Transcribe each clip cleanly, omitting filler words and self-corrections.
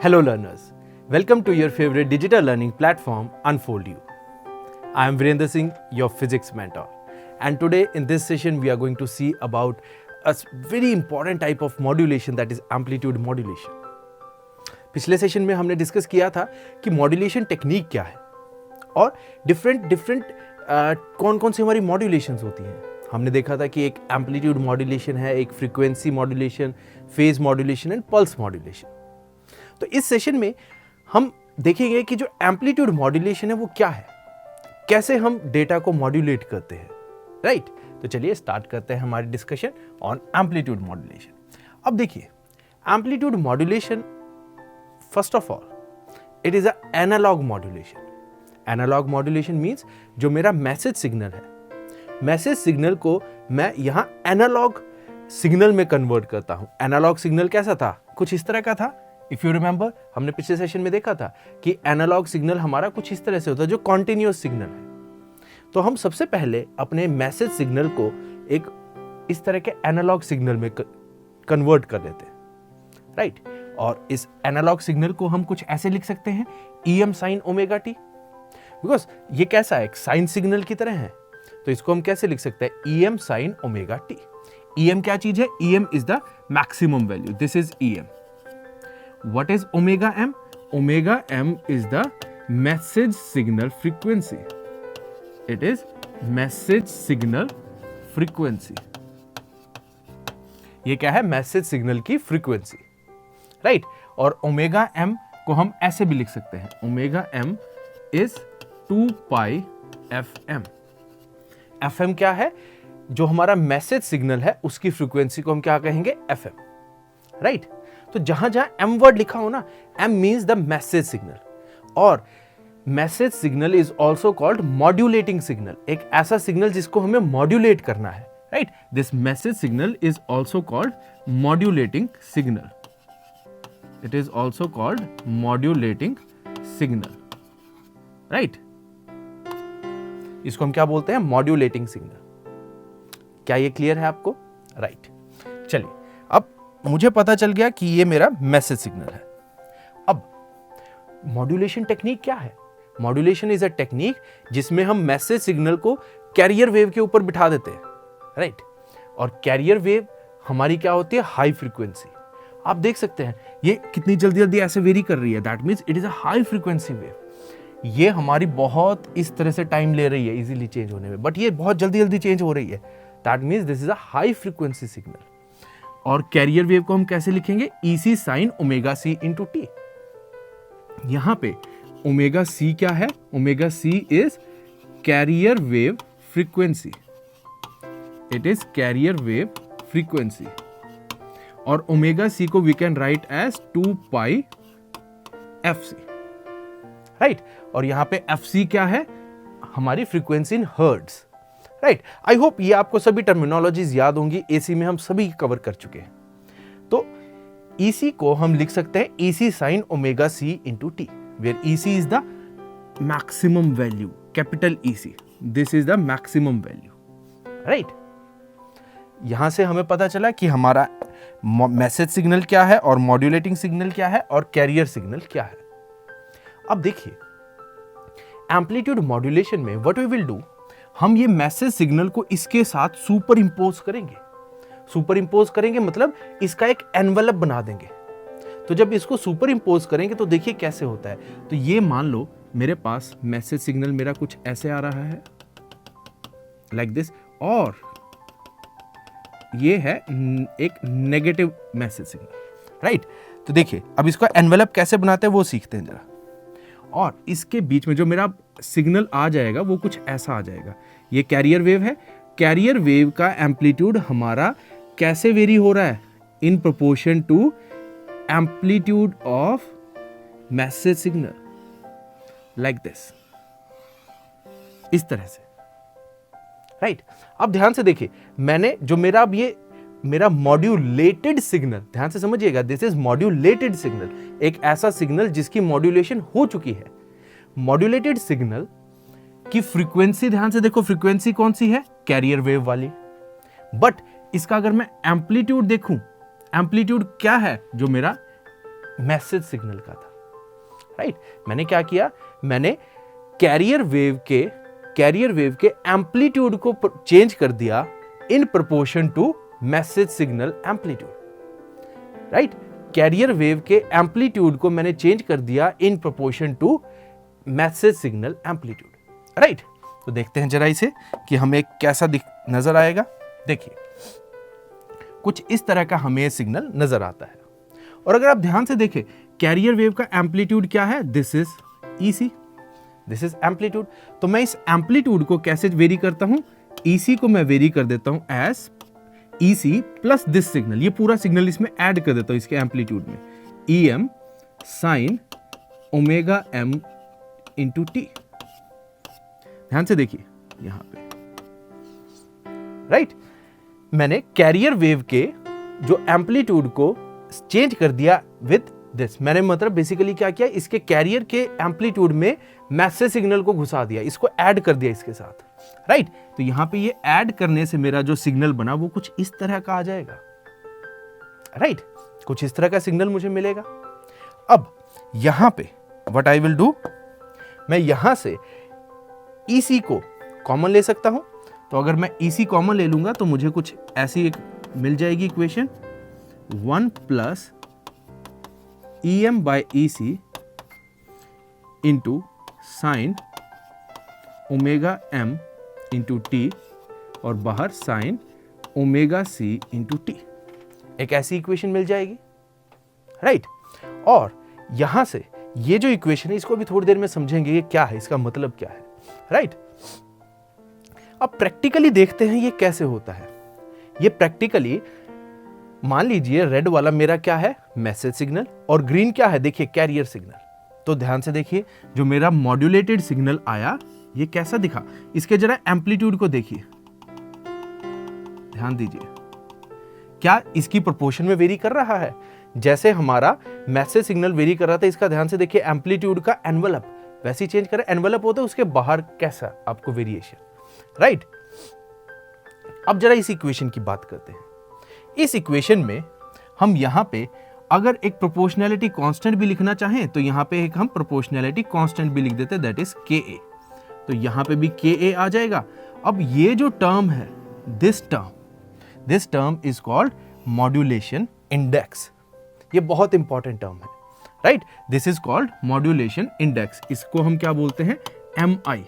Hello learners, welcome to your favorite digital learning platform Unfold You. I am Virendra Singh, your physics mentor, and today in this session we are going to see about a very important type of modulation, that is amplitude modulation. पिछले session में हमने discuss किया था कि modulation technique क्या है और different कौन कौन सी हमारी मॉड्यूलेशंस होती हैं. हमने देखा था कि एक एम्पलीट्यूड मॉड्यूलेशन है, एक frequency modulation, phase modulation and pulse modulation. तो इस सेशन में हम देखेंगे कि जो एम्पलीट्यूड मॉड्यूलेशन है वो क्या है, कैसे हम डेटा को मॉड्यूलेट करते हैं. राइट, तो चलिए स्टार्ट करते हैं हमारी डिस्कशन ऑन एम्पलीट्यूड मॉड्यूलेशन. अब देखिए, amplitude modulation first of all it is a analogue modulation. Analogue modulation means जो मेरा मैसेज सिग्नल है, मैसेज सिग्नल को मैं यहां एनालॉग सिग्नल में कन्वर्ट करता हूं. एनालॉग सिग्नल कैसा था, कुछ इस तरह का था. इफ यू रिमेंबर, हमने पिछले सेशन में देखा था कि एनालॉग सिग्नल हमारा कुछ इस तरह से होता है जो कॉन्टिन्यूअस सिग्नल है. तो हम सबसे पहले अपने मैसेज सिग्नल को एक इस तरह के एनालॉग सिग्नल में कन्वर्ट कर देते हैं. राइट, और इस एनालॉग सिग्नल को हम कुछ ऐसे लिख सकते हैं, EM sin omega T, because ये कैसा है, एक साइन सिग्नल की तरह है. तो इसको हम कैसे लिख सकते हैं, EM sin omega T. EM क्या चीज है, EM is the maximum value, this is EM. What is omega m? Omega m is the message signal frequency. It is message signal frequency. ये क्या है, मैसेज सिग्नल की frequency. Right, और omega m को हम ऐसे भी लिख सकते हैं, omega m is 2 pi FM. FM क्या है, जो हमारा मैसेज सिग्नल है उसकी फ्रीक्वेंसी को हम क्या कहेंगे, FM. राइट, तो जहां जहां M वर्ड लिखा हो ना, M means the message signal. और message signal is also called modulating signal. एक ऐसा सिग्नल जिसको हमें मॉड्यूलेट करना है. Right, this message signal is also called modulating signal. It is also called modulating signal. Right, इसको हम क्या बोलते हैं, मॉड्यूलेटिंग सिग्नल. क्या ये क्लियर है आपको? राइट, चलिए अब मुझे पता चल गया कि ये मेरा मैसेज सिग्नल है. अब मॉड्यूलेशन टेक्निक क्या है? मॉड्यूलेशन इज अ टेक्निक जिसमें हम मैसेज सिग्नल को कैरियर वेव के ऊपर बिठा देते हैं. राइट, और कैरियर वेव हमारी क्या होती है, हाई फ्रीक्वेंसी. आप देख सकते हैं ये कितनी जल्दी जल्दी ऐसे वेरी कर रही है, that means it is a high frequency wave. ये हमारी बहुत इस तरह से टाइम ले रही है इजीली चेंज होने में, बट ये बहुत जल्दी जल्दी चेंज हो रही है. That means this is a high frequency signal. और कैरियर वेव को हम कैसे लिखेंगे, EC sin omega C into T. यहां पे ओमेगा C क्या है, omega C is carrier wave frequency. It is carrier wave frequency. और ओमेगा C को we can write as 2 pi FC. Right, और यहां पे FC क्या है, हमारी frequency in hertz. Right, I hope ये आपको सभी टर्मिनोलॉजीज याद होंगी, AC में हम सभी कवर कर चुके हैं. तो EC को हम लिख सकते हैं EC sin omega C into T, where EC is the maximum value, capital EC, this is the maximum value. Right, यहां से हमें पता चला कि हमारा मैसेज सिग्नल क्या है और मॉड्यूलेटिंग सिग्नल क्या है और कैरियर सिग्नल क्या है. अब देखिए, एम्पलीट्यूड मॉड्यूलेशन में व्हाट वी विल डू, हम ये मैसेज सिग्नल को इसके साथ सुपर इंपोज करेंगे. सुपर इंपोज करेंगे मतलब इसका एक एनवेलप बना देंगे. तो जब इसको सुपर इंपोज करेंगे तो देखिए कैसे होता है. तो ये मान लो मेरे पास मैसेज सिग्नल मेरा कुछ ऐसे आ रहा है, लाइक दिस, और ये है एक नेगेटिव मैसेज सिग्नल. राइट, तो देखिए अब इसका एनवेलप कैसे बनाते हैं वो सीखते हैं जरा. और इसके बीच में जो मेरा सिग्नल आ जाएगा वो कुछ ऐसा आ जाएगा. ये कैरियर वेव है. कैरियर वेव का एम्पलीट्यूड हमारा कैसे वेरी हो रहा है, in proportion to amplitude of message signal, like this, इस तरह से. राइट, अब ध्यान से देखिए, मैंने जो मेरा अब ये मेरा मॉड्यूलेटेड सिग्नल, ध्यान से समझिएगा, दिस इज मॉड्यूलेटेड सिग्नल, एक ऐसा सिग्नल जिसकी मॉड्यूलेशन हो चुकी है. मॉड्यूलेटेड सिग्नल की फ्रीक्वेंसी, ध्यान से देखो, फ्रीक्वेंसी कौन सी है, कैरियर वेव वाली. बट इसका अगर मैं एम्पलीट्यूड देखूं, एम्पलीट्यूड क्या है, जो मेरा मैसेज सिग्नल का था, राइट। मैंने क्या किया, मैंने कैरियर वेव के एम्पलीट्यूड को चेंज कर दिया in proportion to message signal amplitude, right. Carrier wave के एम्पलीट्यूड को मैंने चेंज कर दिया in proportion to message signal amplitude, right. तो देखते हैं जरा इसे कि हमें कैसा नजर आएगा। देखिए कुछ इस तरह का हमें सिग्नल नजर आता है, और अगर आप ध्यान से देखें कैरियर वेव का एम्पलीट्यूड क्या है, this is EC, this is amplitude. तो मैं इस एम्पलीट्यूड को कैसे वेरी करता हूं, EC को मैं वेरी कर देता हूं as EC plus this signal, ये पूरा सिग्नल इसमें ऐड कर देता हूं इसके एम्पलीट्यूड में, EM sign omega M into T। ध्यान से देखिए यहां पे, राइट। मैंने कैरियर वेव के जो एम्पलीट्यूड को चेंज कर दिया विद दिस, मैंने मतलब बेसिकली क्या किया, इसके कैरियर के एम्पलीट्यूड में मैसेज सिग्नल को घुसा दिया, इसको ऐड कर दिया इसके साथ, राइट। तो यहां पे ये ऐड करने से मेरा जो सिग्नल बना वो कुछ इस तरह का आ जाएगा, राइट। कुछ इस तरह का सिग्नल मुझे मिलेगा। अब यहां पे व्हाट आई विल डू, मैं यहां से EC को कॉमन ले सकता हूं। तो अगर मैं EC कॉमन ले लूंगा तो मुझे कुछ ऐसी एक मिल जाएगी equation, 1 plus EM by EC into sine omega M into T, और बाहर sine omega C into T, एक ऐसी इक्वेशन मिल जाएगी, राइट। और यहां से ये जो इक्वेशन है इसको भी थोड़ी देर में समझेंगे ये क्या है, इसका मतलब क्या है, राइट। अब प्रैक्टिकली देखते हैं ये कैसे होता है। ये प्रैक्टिकली मान लीजिए रेड वाला मेरा क्या है, मैसेज सिग्नल, और ग्रीन क्या है, देखिए कैरियर सिग्नल। तो ध्यान से देखिए जो मेरा मॉड्यूलेटेड सिग्नल आया ये कैसा दिखा, इसके जरा एम्पलीट्यूड को देखिए, ध्यान दीजिए, क्या इसकी प्रोपोर्शन में वेरी कर रहा है, जैसे हमारा मैसेज सिग्नल वेरी कर रहा था इसका, ध्यान से देखिए एम्पलीट्यूड का एनवलप वैसे ही चेंज करें, एनवलप होता है उसके बाहर कैसा आपको वेरिएशन, राइट। अब जरा इस इक्वेशन की बात करते हैं। इस इक्वेशन में हम यहां पे अगर एक प्रोपोर्शनैलिटी कांस्टेंट भी लिखना चाहें तो यहां पे एक हम प्रोपोर्शनैलिटी कांस्टेंट भी लिख देते हैं, दैट इज KA। तो यहां पे भी KA आ जाएगा। अब ये जो टर्म है, this term is called modulation index. ये बहुत इंपॉर्टेंट टर्म है, right. This is called modulation index. इसको हम क्या बोलते हैं, MI,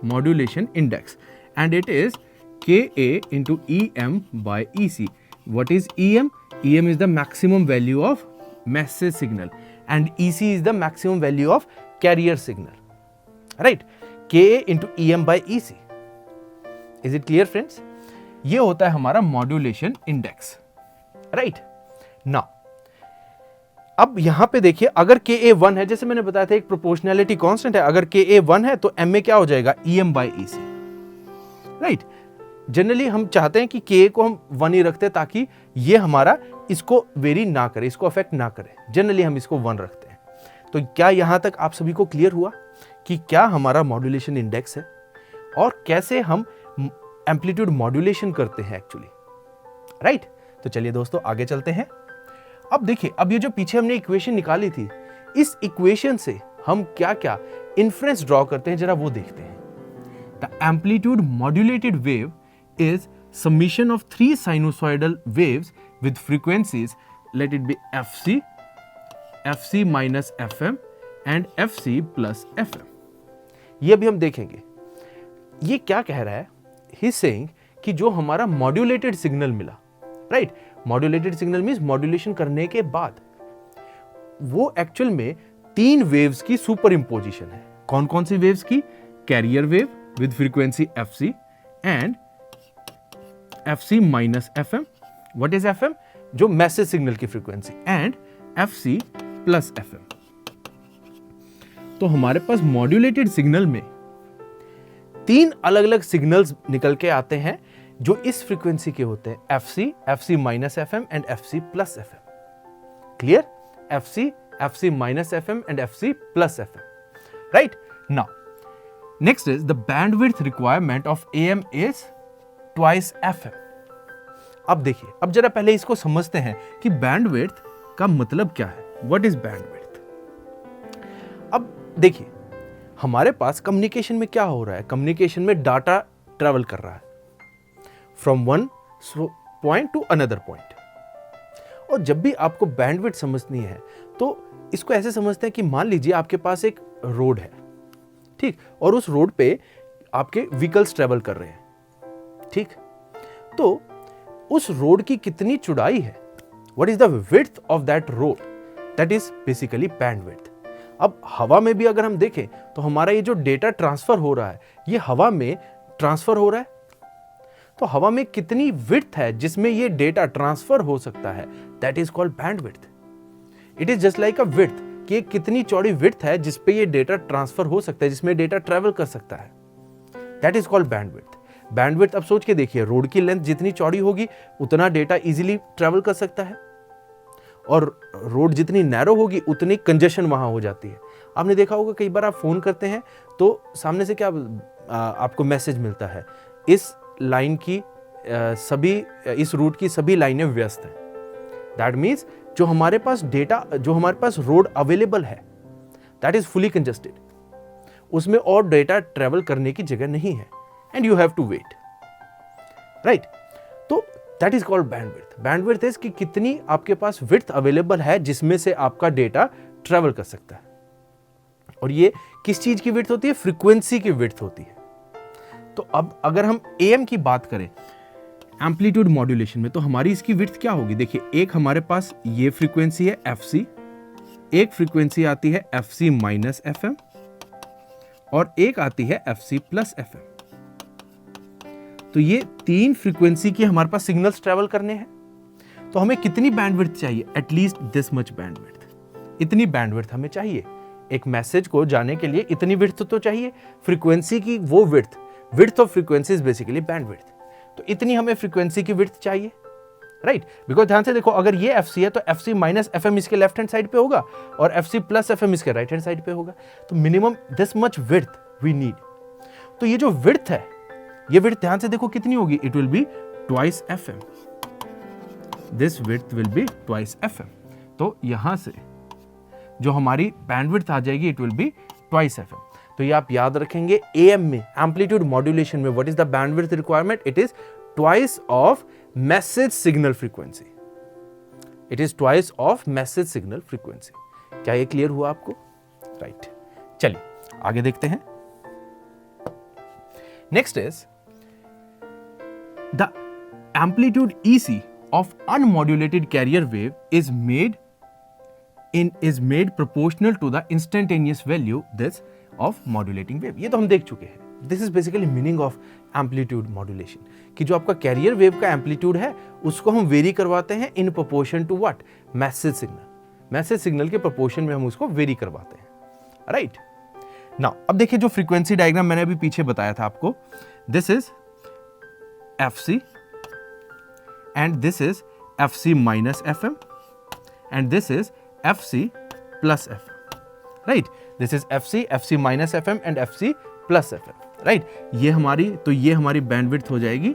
modulation index, and it is KA into EM by EC. What is EM? EM is the maximum value of message signal and EC is the maximum value of carrier signal, right? KA into EM by EC. Is it clear friends? ये होता है हमारा modulation index, right. Now अब यहां पे देखिए अगर KA 1 है, जैसे मैंने बताया था एक प्रोपोर्शनैलिटी कांस्टेंट है, अगर KA 1 है तो MA क्या हो जाएगा, EM by EC, right. Generally हम चाहते हैं कि K को हम 1 ही रखते हैं ताकि ये हमारा इसको वेरी ना करे, इसको अफेक्ट ना करे, जनरली हम इसको 1 रखते हैं। तो क्या यहां तक आप सभी को क्लियर हुआ कि क्या हमारा मॉड्यूलेशन इंडेक्स है और कैसे हम एम्पलीट्यूड मॉड्यूलेशन करते हैं एक्चुअली, राइट। तो चलिए दोस्तों आगे चलते हैं। अब देखिए, अब ये जो पीछे हमने इक्वेशन निकाली थी, इस इक्वेशन से हम क्या क्या इन्फ्रेंस ड्रॉ करते हैं जरा वो देखते हैं। The amplitude modulated wave is summation of 3 sinusoidal waves with frequencies, let it be FC, FC minus FM and FC plus FM. ये भी हम देखेंगे। ये क्या कह रहा है, he is saying कि जो हमारा मॉड्यूलेटेड सिग्नल मिला, right, modulated signal means modulation करने के बाद वो एक्चुअल में 3 वेव्स की सुपर इंपोजिशन है। कौन कौन सी वेव्स की, carrier wave with frequency FC and FC minus FM, what is FM, जो मैसेज सिग्नल की frequency, and FC plus FM। तो हमारे पास मॉड्यूलेटेड सिग्नल में 3 अलग अलग सिग्नल्स निकल के आते हैं जो इस फ्रीक्वेंसी के होते हैं, FC, FC minus FM and FC plus FM। Clear, FC, FC minus FM and FC plus FM, right. Now next is the bandwidth requirement of AM is twice FM। अब देखिए, अब जरा पहले इसको समझते हैं कि बैंडविड्थ का मतलब क्या है। What is bandwidth? अब देखिए, हमारे पास कम्युनिकेशन में क्या हो रहा है, कम्युनिकेशन में डाटा ट्रैवल कर रहा है from one point two another point. और जब भी आपको बैंडविड्थ समझनी है तो इसको ऐसे समझते हैं कि मान लीजिए आपके पास एक रोड है, ठीक, और उस रोड पे आपके व्हीकल्स ट्रैवल कर रहे हैं, ठीक, तो उस रोड की कितनी चौड़ाई है, what is the width of that road, that is basically bandwidth. अब हवा में भी अगर हम देखें तो हमारा ये जो डेटा ट्रांसफर हो रहा है ये हवा में ट्रांसफर हो रहा है, तो हवा में कितनी विड्थ है जिसमें ये डेटा ट्रांसफर हो सकता है, that is called bandwidth. It is just like a width, कि ये कितनी चौड़ी विड्थ है जिसपे ये डेटा ट्रांसफर हो सकता है, जिसमें डेटा ट्रैवल कर सकता है, that is called bandwidth. Bandwidth अब सोच के देखिए, रोड की लेंथ जितनी चौड़ी होगी उतना डेटा इजीली ट्रैवल कर सकता है, और रोड जितनी नैरो होगी उतनी कंजेशन वहां हो जाती है। आपने देखा होगा कई बार आप फोन करते हैं तो सामने से क्या आपको मैसेज मिलता है, इस लाइन की इस रूट की सभी लाइनें व्यस्त हैं। दैट मीन्स जो हमारे पास डेटा, जो हमारे पास रोड अवेलेबल है दैट इज फुली कंजेस्टेड, उसमें और डेटा ट्रेवल करने की जगह नहीं है, and you have to wait, right. तो that is called bandwidth. Bandwidth is कि कितनी आपके पास विड्थ अवेलेबल है जिसमें से आपका डेटा ट्रेवल कर सकता है। और ये किस चीज की विड्थ होती है, फ्रीक्वेंसी की विड्थ होती है। तो अब अगर हम AM की बात करें एम्पलीट्यूड मॉड्यूलेशन में, तो हमारी इसकी विड्थ क्या होगी, देखिए, एक हमारे पास ये फ्रीक्वेंसी है FC, एक फ्रीक्वेंसी आती है FC माइनस FM, और एक आती है FC प्लस FM। तो ये 3 फ्रीक्वेंसी की हमारे पास सिग्नल्स ट्रैवल करने हैं। तो हमें कितनी बैंडविड्थ चाहिए, एटलीस्ट दिस मच बैंडविड्थ, इतनी बैंडविड्थ हमें चाहिए। एक मैसेज को जाने के लिए इतनी विड्थ तो चाहिए, फ्रीक्वेंसी की वो width of frequency is basically bandwidth. तो इतनी हमें फ्रीक्वेंसी की विड्थ चाहिए, राइट। बिकॉज ध्यान से देखो, अगर ये FC है तो FC माइनस FM इसके लेफ्ट हैंड साइड पे होगा और FC प्लस FM इसके राइट हैंड साइड पे होगा। तो minimum this much width we need. तो ये जो विड्थ है, ये विड्थ ध्यान से देखो कितनी होगी, it will be twice FM। This width will be twice FM। तो यहां से जो हमारी बैंडविड्थ आ जाएगी it will be twice FM। तो ये आप याद रखेंगे, AM में एम्पलीट्यूड मॉड्यूलेशन में what is the bandwidth requirement, it is twice of message signal frequency. It is twice of message signal frequency. क्या ये क्लियर हुआ आपको, राइट। चलिए आगे देखते हैं। Next is the amplitude EC of unmodulated carrier wave is made proportional to the instantaneous value this of modulating wave। ये तो हम देख चुके हैं। This is basically meaning of amplitude modulation, कि जो आपका कैरियर वेव का एम्पलीट्यूड है उसको हम वेरी करवाते हैं in proportion to what, message signal. Message signal के प्रोपोर्शन में हम उसको वेरी करवाते हैं, राइट। नाउ अब देखिए, जो फ्रीक्वेंसी डायग्राम मैंने अभी पीछे बताया था आपको, this is FC and this is FC minus FM and this is FC plus FM, right? This is FC minus FM and FC plus FM, right? ये हमारी बैंडविड्थ हो जाएगी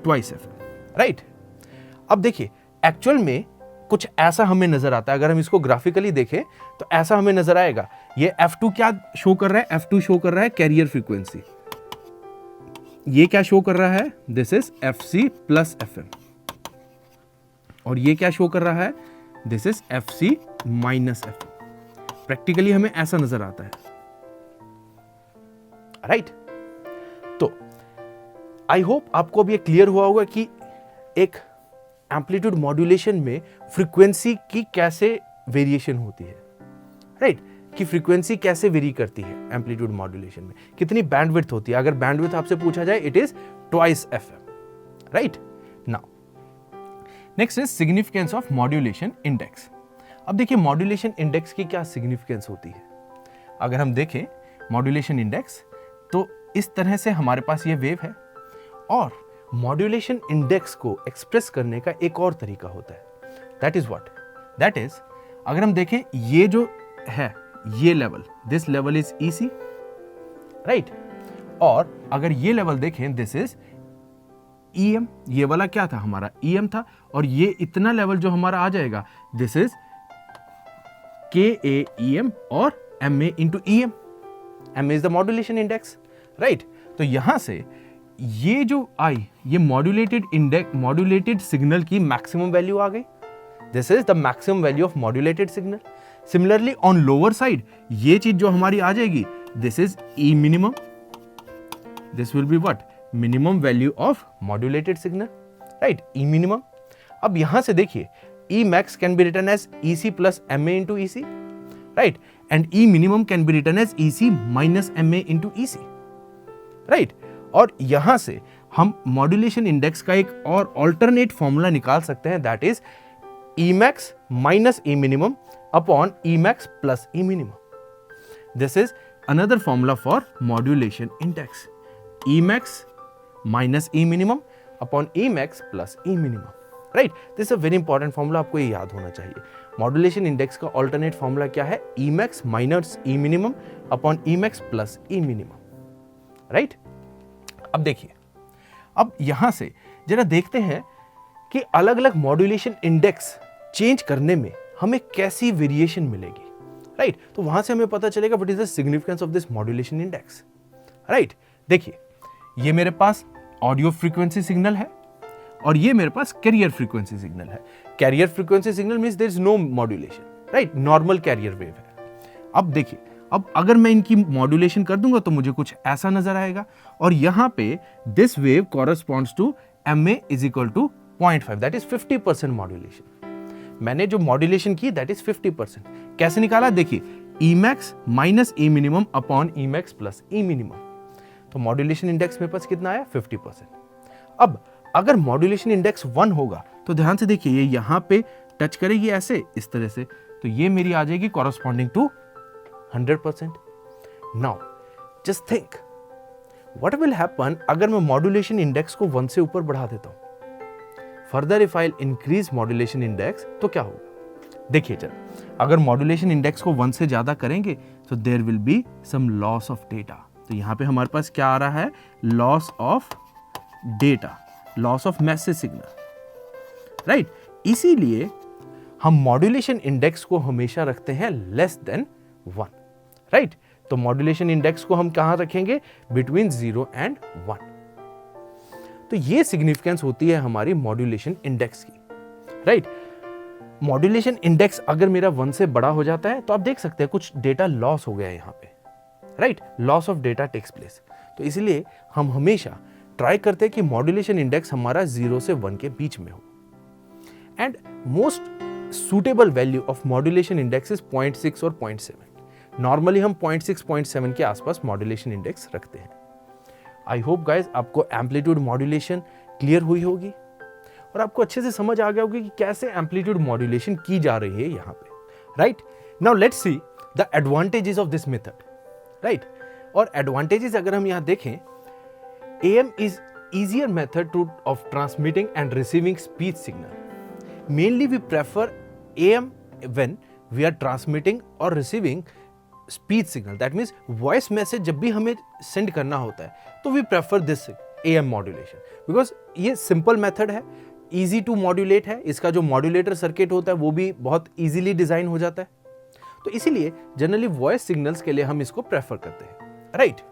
ट्वाइस FM, right? अब देखिए, एक्चुअल में कुछ ऐसा हमें नजर आता है, अगर हम इसको ग्राफिकली देखें तो ऐसा हमें नजर आएगा। ये F2 क्या शो कर रहा है, F2 शो कर रहा है कैरियर फ्रीक्वेंसी। ये क्या शो कर रहा है, this is FC plus FM, और ये क्या शो कर रहा है, this is FC minus FM। Practically हमें ऐसा नजर आता है, राइट। तो आई होप आपको अब ये क्लियर हुआ होगा कि एक एम्पलीट्यूड मॉड्यूलेशन में फ्रीक्वेंसी की कैसे वेरिएशन होती है, राइट, कि फ्रीक्वेंसी कैसे वेरी करती है एम्पलीट्यूड मॉड्यूलेशन में, कितनी बैंडविड्थ होती है। अगर बैंडविड्थ आपसे पूछा जाए it is twice FM, right. Now next is significance of modulation index. अब देखिए, मॉड्यूलेशन इंडेक्स की क्या सिग्निफिकेंस होती है। अगर हम देखें मॉड्यूलेशन इंडेक्स, तो इस तरह से हमारे पास ये वेव है, और मॉड्यूलेशन इंडेक्स को एक्सप्रेस करने का एक और तरीका होता है, that is what, that is अगर हम देखें ये जो है ये level, this level is EC, right, और अगर ये लेवल देखें दिस इज EM, ये वाला क्या था हमारा EM था, और ये इतना लेवल जो हमारा आ जाएगा दिस इज KAEM और MA into EM. MA is the modulation index, right? तो यहां से ये जो आई, ये मॉड्यूलेटेड सिग्नल की मैक्सिमम वैल्यू आ गई. This is the maximum value of modulated signal. Similarly on lower side ये चीज जो हमारी आ जाएगी, this is E minimum. This will be what? Minimum value of modulated signal, right? E minimum. अब यहां से देखिए, E max can be written as EC plus MA into EC, right? And E minimum can be written as EC minus MA into EC, right? और यहां से हम modulation index का एक और ऑल्टरनेट फॉर्मूला निकाल सकते हैं, that is E max minus E minimum upon E max plus E minimum. This is another formula for modulation index. E max minus E minimum upon E max plus E minimum. Right, this a very important formula, आपको ये याद होना चाहिए. Modulation index का alternate formula क्या है? E max minus ई minimum upon E max plus ई minimum, right? अब देखिए, अब यहां से जरा देखते हैं कि अलग अलग मॉड्यूलेशन इंडेक्स चेंज करने में हमें कैसी वेरिएशन मिलेगी, राइट? तो वहां से हमें पता चलेगा what is the significance of this modulation index, right? देखिए, ये मेरे पास ऑडियो फ्रीक्वेंसी सिग्नल है और ये मेरे पास कैरियर फ्रीक्वेंसी सिग्नल है. Carrier frequency signal means there is no modulation, right? Normal carrier wave है. अब देखिए, अब अगर मैं इनकी मॉड्यूलेशन कर दूंगा तो मुझे कुछ ऐसा नजर आएगा, और यहां पे this wave corresponds to MA is equal to 0.5, that is 50% modulation. मैंने जो मॉड्यूलेशन की दैट इज 50%. कैसे निकाला? देखिए, E max minus E minimum upon E max plus E minimum. तो मॉड्यूलेशन इंडेक्स मेरे पास कितना आया? 50%. अब अगर मॉड्यूलेशन इंडेक्स 1 होगा तो ध्यान से देखिए, ये यहां पे टच करेगी ऐसे, इस तरह से, तो ये मेरी आ जाएगी corresponding to 100%. Now just think what will happen अगर मैं मॉड्यूलेशन इंडेक्स को 1 से ऊपर बढ़ा देता हूं. Further if I increase modulation index तो क्या होगा? देखिए जरा, अगर मॉड्यूलेशन इंडेक्स को 1 से ज्यादा करेंगे तो there will be some loss of data. तो यहां पे हमारे पास क्या आ रहा है? Loss of data, loss of message signal, right? इसीलिए हम मॉड्यूलेशन इंडेक्स को हमेशा रखते हैं लेस देन 1, राइट? तो मॉड्यूलेशन इंडेक्स को हम कहां रखेंगे? Between 0 and 1. तो ये सिग्निफिकेंस होती है हमारी मॉड्यूलेशन इंडेक्स की, राइट? मॉड्यूलेशन इंडेक्स अगर मेरा 1 से बड़ा हो जाता है तो आप देख सकते हैं कुछ डेटा लॉस हो गया है यहां पे, right? Loss of data takes place. तो इसलिए हम हमेशा ट्राई करते हैं कि मॉड्यूलेशन इंडेक्स हमारा 0 से 1 के बीच में हो. And most suitable value of modulation index is 0.6 और 0.7. नॉर्मली हम 0.6 0.7 के आसपास मॉड्यूलेशन इंडेक्स रखते हैं. आई होप गाइज आपको एम्पलीट्यूड मॉड्यूलेशन क्लियर हुई होगी और आपको अच्छे से समझ आ गया होगा कि कैसे एम्पलीट्यूड मॉड्यूलेशन की जा रही है यहां पे, right? Now let's see the advantages of this method, right? और एडवांटेजेस अगर हम यहां देखें, AM is easier method of transmitting and receiving speech signal. Mainly we prefer AM when we are transmitting or receiving speech signal. That means voice message जब भी हमें send करना होता है तो we prefer this AM modulation because ये simple method है, easy to modulate है. इसका जो modulator circuit होता है वो भी बहुत easily design हो जाता है. तो इसीलिए generally voice signals के लिए हम इसको prefer करते हैं, right?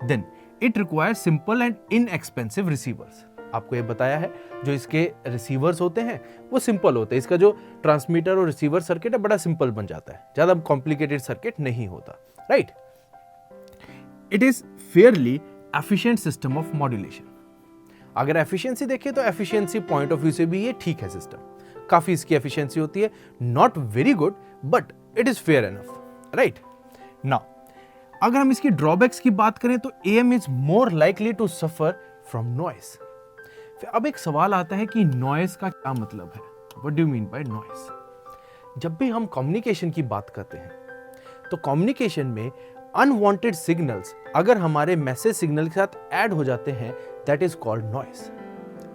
Then it requires simple and inexpensive receivers. आपको ये बताया है जो इसके रिसीवर्स होते हैं वो सिंपल होते हैं. इसका जो ट्रांसमीटर और रिसीवर सर्किट है बड़ा सिंपल बन जाता है, ज्यादा कॉम्प्लिकेटेड सर्किट नहीं होता, right? It is fairly efficient system of modulation. अगर एफिशिएंसी देखें तो एफिशिएंसी पॉइंट ऑफ व्यू से भी ये ठीक है सिस्टम, काफी इसकी एफिशिएंसी होती है. Not very good but it is fair enough, right? Now अगर हम इसकी ड्रॉबैक्स की बात करें तो AM is more likely to suffer from noise. फिर अब एक सवाल आता है कि नॉइस का क्या मतलब है? What do you mean by noise? जब भी हम कम्युनिकेशन की बात करते हैं तो कम्युनिकेशन में अनवांटेड सिग्नल्स अगर हमारे मैसेज सिग्नल के साथ ऐड हो जाते हैं that is called noise,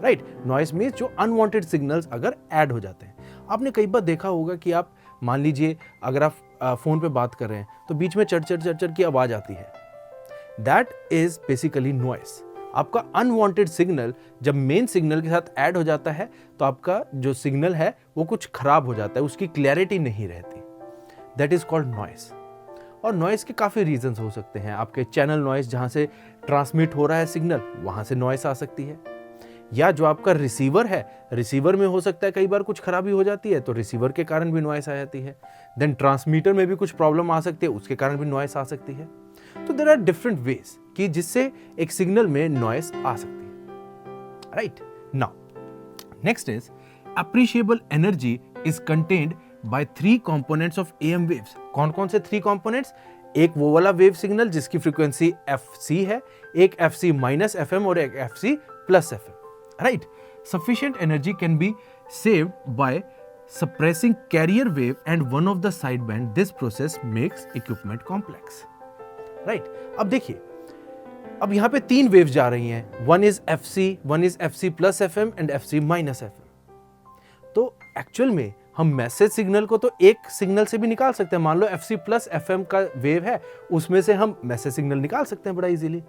right? Noise means जो अनवांटेड सिग्नल्स अगर ऐड हो जाते हैं. आपने कई बार देखा होगा कि आप मान लीजिए अगर आप फोन पे बात कर रहे हैं तो बीच में चढ़ की आवाज आती है, दैट इज बेसिकली नॉइस. आपका अनवांटेड सिग्नल जब मेन सिग्नल के साथ ऐड हो जाता है तो आपका जो सिग्नल है वो कुछ खराब हो जाता है, उसकी क्लैरिटी नहीं रहती. That is called noise. और नॉइस के काफ़ी रीजंस हो सकते हैं। आपके चैनल नॉइस, जहाँ से ट्रांसमिट हो रहा है सिग्नल, वहाँ से नॉइस आ सकती है, या जो आपका रिसीवर है, रिसीवर में हो सकता है कई बार कुछ खराबी हो जाती है तो रिसीवर के कारण भी नॉइस आ जाती है। देन ट्रांसमीटर में भी कुछ प्रॉब्लम आ सकती है, उसके कारण भी नॉइस आ सकती है। तो देयर आर डिफरेंट वेज कि जिससे एक सिग्नल में नॉइस आ सकती है, right. Now next is appreciable energy is contained by 3 components of AM waves। कौन कौन से 3 components? एक वो वाला वेव सिग्नल जिसकी फ्रीक्वेंसी FC है, एक FC माइनस FM और एक FC plus FM, right. Sufficient energy can be saved by suppressing carrier wave and one of the sideband। This process makes equipment complex, right. अब देखिए, अब यहाँ पे 3 वेव्स जा रही हैं, one is FC plus FM and FC minus FM। तो actual में हम मैसेज सिग्नल को तो एक सिग्नल से भी निकाल सकते हैं। मान लो FC प्लस FM का वेव है, उसमें से हम मैसेज सिग्नल निकाल सकते हैं बड़ा easily.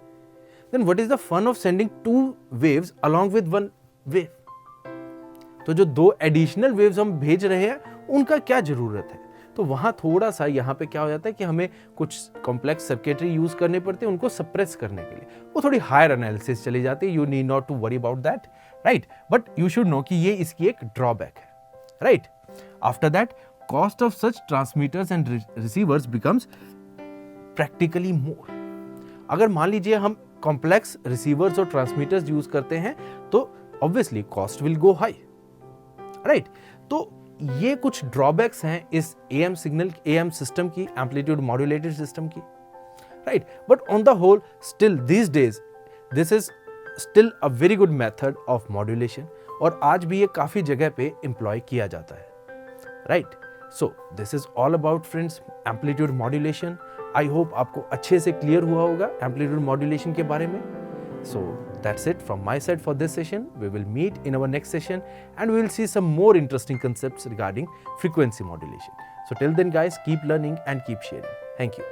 Then what is the fun of sending 2 waves along with 1 wave? तो जो 2 एडिशनल वेव्स हम भेज रहे हैं उनका क्या जरूरत है? तो वहां थोड़ा सा यहाँ पे क्या हो जाता है कि हमें कुछ कॉम्प्लेक्स सर्किटरी यूज करने पड़ते हैं उनको सप्रेस करने के लिए। वो थोड़ी हायर एनालिसिस चली जाती है। You need not to worry about that, right. But you should know कि ये इसकी एक ड्रॉबैक है, right. After that cost of such transmitters and receivers becomes practically more. अगर मान लीजिए हम कॉम्प्लेक्स रिसीवर्स और ट्रांसमीटर्स यूज करते हैं तो obviously cost will go high, right. तो ये कुछ ड्रॉबैक्स हैं इस AM सिग्नल, AM सिस्टम की, एम्पलीट्यूड मॉड्यूलेटेड सिस्टम की, right. But on the whole still these days this is still a very good method of modulation, और आज भी ये काफी जगह पे एम्प्लॉय किया जाता है, right. So this is all about friends amplitude modulation. I hope आपको अच्छे से क्लियर हुआ होगा एम्पलीट्यूड मॉड्यूलेशन के बारे में। So that's it from my side for this session. We will meet in our next session and we will see some more interesting concepts regarding frequency modulation. So till then guys, keep learning and keep sharing. Thank you.